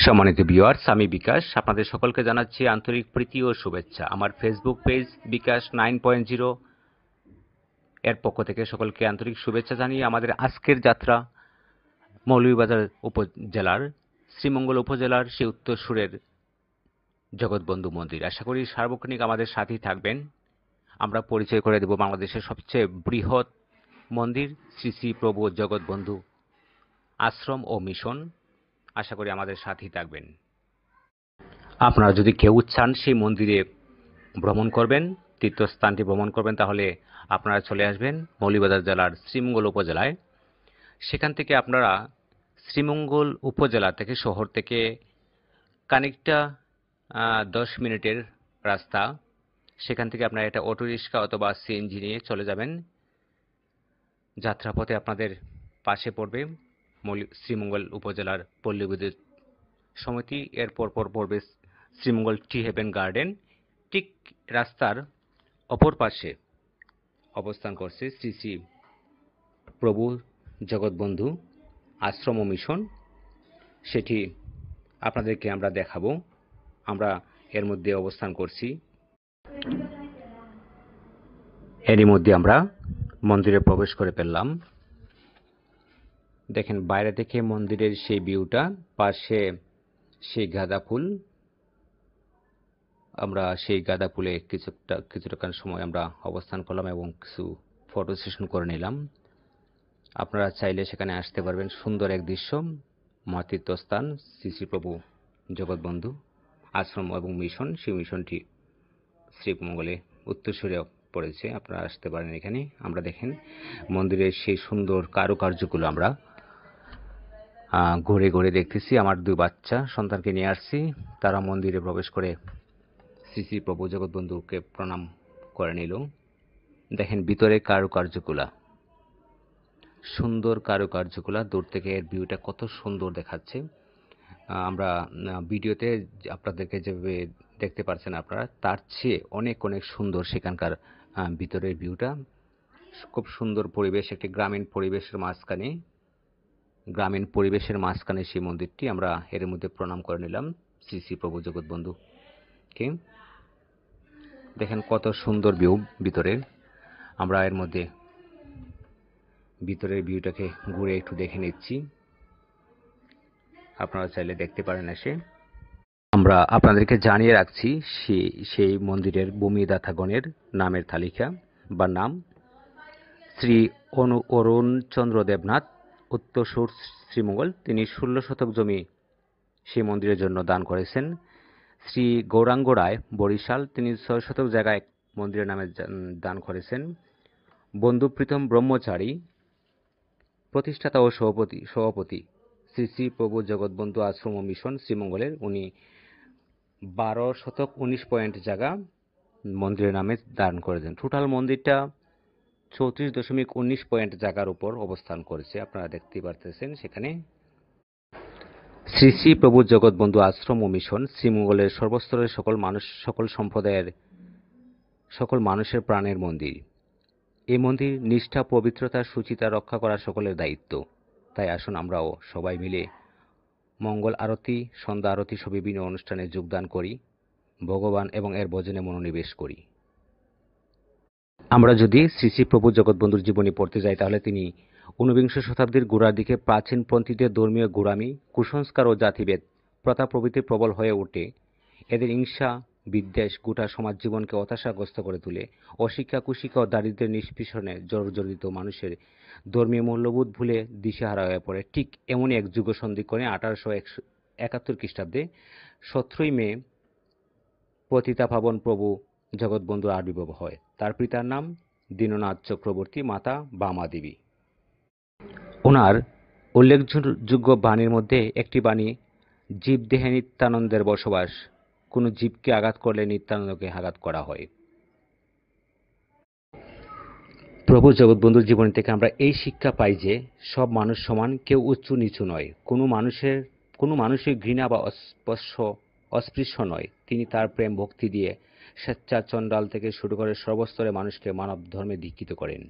সম্মানিত ভিউয়ার্স, আমি বিকাশ আপনাদের সকলকে জানাচ্ছি আন্তরিক প্রীতি ও শুভেচ্ছা। আমার ফেসবুক পেজ বিকাশ 9.0 এর পক্ষ থেকে সকলকে আন্তরিক শুভেচ্ছা জানিয়ে আমাদের আজকের যাত্রা মৌলভীবাজার উপজেলার শ্রীমঙ্গল উপজেলার সেই উত্তরসূরের জগৎবন্ধু মন্দির। আশা করি সার্বক্ষণিক আমাদের সাথেই থাকবেন। আমরা পরিচয় করে দেব বাংলাদেশের সবচেয়ে বৃহৎ মন্দির শ্রী শ্রী প্রভু জগৎবন্ধু আশ্রম ও মিশন। আশা করি আমাদের সাথেই থাকবেন। আপনারা যদি কেউ চান সেই মন্দিরে ভ্রমণ করবেন, তীর্থস্থানটি ভ্রমণ করবেন, তাহলে আপনারা চলে আসবেন মৌলভীবাজার জেলার শ্রীমঙ্গল উপজেলায়। সেখান থেকে আপনারা শ্রীমঙ্গল উপজেলা থেকে শহর থেকে খানিকটা 10 মিনিটের রাস্তা। সেখান থেকে আপনারা একটা অটোরিক্সা অথবা সিএনজি নিয়ে চলে যাবেন। যাত্রাপথে আপনাদের পাশে পড়বে শ্রীমঙ্গল উপজেলার পল্লী বিদ্যুৎ সমিতি, এর পরপর পড়বে শ্রীমঙ্গল টি হেভেন গার্ডেন। ঠিক রাস্তার অপর পাশে অবস্থান করছে শ্রী শ্রী প্রভু জগৎবন্ধু আশ্রম ও মিশন। সেটি আপনাদেরকে আমরা দেখাবো। আমরা এর মধ্যে অবস্থান করছি। এরই মধ্যে আমরা মন্দিরে প্রবেশ করে ফেললাম। দেখেন বাইরে থেকে মন্দিরের সেই ভিউটা, পাশে সেই গাঁদা ফুল। আমরা সেই গাঁদা ফুলে কিছুটা সময় আমরা অবস্থান করলাম এবং কিছু ফটো সেশন করে নিলাম। আপনারা চাইলে সেখানে আসতে পারবেন। সুন্দর এক দৃশ্য, মাতৃত্বস্থান শ্রী শ্রী প্রভু জগৎবন্ধু আশ্রম এবং মিশন। সেই মিশনটি শ্রীমঙ্গলে উত্তরসূরে পড়েছে। আপনারা আসতে পারেন এখানে। আমরা দেখেন মন্দিরের সেই সুন্দর কারুকার্যগুলো আমরা ঘুরে ঘুরে দেখতেছি। আমার 2 বাচ্চা সন্তানকে নিয়ে আসছি। তারা মন্দিরে প্রবেশ করে শ্রী শ্রী প্রভু জগৎবন্ধুকে প্রণাম করে নিল। দেখেন ভিতরে কারুকার্যগুলা, সুন্দর কারুকার্যগুলা। দূর থেকে এর ভিউটা কত সুন্দর দেখাচ্ছে। আমরা ভিডিওতে আপনাদেরকে যেভাবে দেখতে পাচ্ছেন আপনারা, তার চেয়ে অনেক অনেক সুন্দর সেখানকার ভিতরের ভিউটা। খুব সুন্দর পরিবেশ, একটি গ্রামীণ পরিবেশের মাঝখানে সেই মন্দিরটি। আমরা এর মধ্যে প্রণাম করে নিলাম শ্রী শ্রী প্রভু জগৎবন্ধুকে। দেখেন কত সুন্দর ভিউ ভিতরের। আমরা এর মধ্যে ভিতরের ভিউটাকে ঘুরে একটু দেখে নিচ্ছি। আপনারা চাইলে দেখতে পারেন এসে। আমরা আপনাদেরকে জানিয়ে রাখছি সেই মন্দিরের ভূমিদাতাগণের নামের তালিকা বা নাম। শ্রী অরুণ চন্দ্র দেবনাথ, উত্তরসূর শ্রীমঙ্গল। তিনি 16 শতক জমি সেই মন্দিরের জন্য দান করেছেন। শ্রী গৌরাঙ্গ রায়, বরিশাল। তিনি 6 শতক জায়গায় মন্দিরের নামে দান করেছেন। বন্ধু প্রীতম ব্রহ্মচারী, প্রতিষ্ঠাতা ও সভাপতি শ্রী শ্রী প্রভু জগৎবন্ধু আশ্রম ও মিশন শ্রীমঙ্গলের। উনি 12 শতক 19 পয়েন্ট জায়গা মন্দিরের নামে দান করেছেন। টোটাল মন্দিরটা 34.19 পয়েন্ট জায়গার উপর অবস্থান করেছে। আপনারা দেখতে পারতেছেন সেখানে। শ্রী শ্রী প্রভু জগৎবন্ধু আশ্রম ও মিশন শ্রীমঙ্গলের সর্বস্তরের সকল সম্প্রদায়ের সকল মানুষের প্রাণের মন্দির। এই মন্দির নিষ্ঠা, পবিত্রতা, শুচিতা রক্ষা করা সকলের দায়িত্ব। তাই আসুন আমরাও সবাই মিলে মঙ্গল আরতি, সন্ধ্যা আরতি সহ বিভিন্ন অনুষ্ঠানে যোগদান করি, ভগবান এবং এর ভজনে মনোনিবেশ করি। আমরা যদি শ্রী শ্রী প্রভু জগৎবন্ধুর জীবনী পড়তে যাই, তাহলে তিনি 19 শতাব্দীর গোড়ার দিকে প্রাচীনপন্থীদের ধর্মীয় গোঁড়ামি, কুসংস্কার ও জাতিভেদ প্রথা প্রভৃতি প্রবল হয়ে ওঠে। এদের হিংসা বিদ্বেষ গোটা সমাজ জীবনকে হতাশাগ্রস্ত করে তোলে। অশিক্ষা, কুশিক্ষা ও দারিদ্র্যের নিষ্পীষণে জর্জরিত মানুষের ধর্মীয় মূল্যবোধ ভুলে দিশেহারা হয়ে পড়ে। ঠিক এমনই এক যুগ সন্ধিক্ষণে 1871 খ্রিস্টাব্দে 17 মে পতিতাপাবন প্রভু জগৎবন্ধুর আবির্ভাব হয়। তার পিতার নাম দীননাথ চক্রবর্তী, মাতা বামা দেবী। ওনার উল্লেখযোগ্য বাণীর মধ্যে একটি বাণী, জীবদেহে নিত্যানন্দের বসবাস, কোনো জীবকে আঘাত করলে নিত্যানন্দকে আঘাত করা হয়। প্রভু জগৎবন্ধুর জীবনী থেকে আমরা এই শিক্ষা পাই যে সব মানুষ সমান, কেউ উঁচু নিচু নয়, কোনো মানুষের ঘৃণা বা অস্পৃশ্য নয়। তিনি তার প্রেম ভক্তি দিয়ে স্বেচ্ছা চণ্ডাল থেকে শুরু করে সর্বস্তরের মানুষকে মানব ধর্মে দীক্ষিত করেন।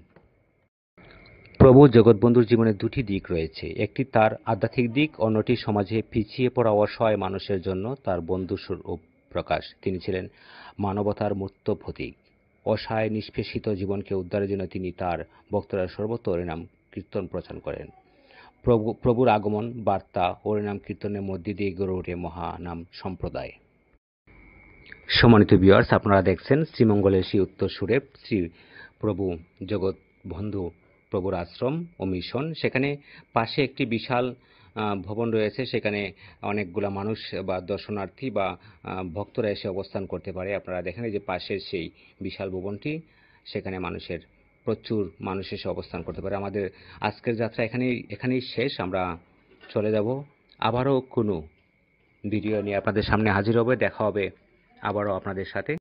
প্রভু জগৎবন্ধুর জীবনে দুটি দিক রয়েছে, একটি তার আধ্যাত্মিক দিক, অন্যটি সমাজে পিছিয়ে পড়া অসহায় মানুষের জন্য তার বন্ধুস্বরূপ প্রকাশ। তিনি ছিলেন মানবতার মূর্ত প্রতীক। অসহায় নিষ্পেষিত জীবনকে উদ্ধারের জন্য তিনি তার ভক্তরা সর্বত্র হরিনাম কীর্তন প্রচার করেন। প্রভুর আগমন বার্তা হরিনাম কীর্তনের মধ্যে দিয়ে গড়ে ওঠে মহানাম সম্প্রদায়। সম্মানিত ভিউয়ার্স, আপনারা দেখছেন শ্রীমঙ্গলের শ্রী উত্তর সুরে শ্রী প্রভু জগৎ বন্ধু প্রভুর আশ্রম ও মিশন। সেখানে পাশে একটি বিশাল ভবন রয়েছে, সেখানে অনেকগুলা মানুষ বা দর্শনার্থী বা ভক্তরা এসে অবস্থান করতে পারে। আপনারা দেখেন এই যে পাশের সেই বিশাল ভবনটি, সেখানে প্রচুর মানুষ এসে অবস্থান করতে পারে। আমাদের আজকের যাত্রা এখানেই শেষ। আমরা চলে যাব, আবারও কোনো ভিডিও নিয়ে আপনাদের সামনে হাজির হবে। দেখা হবে আবারও আপনাদের সাথে।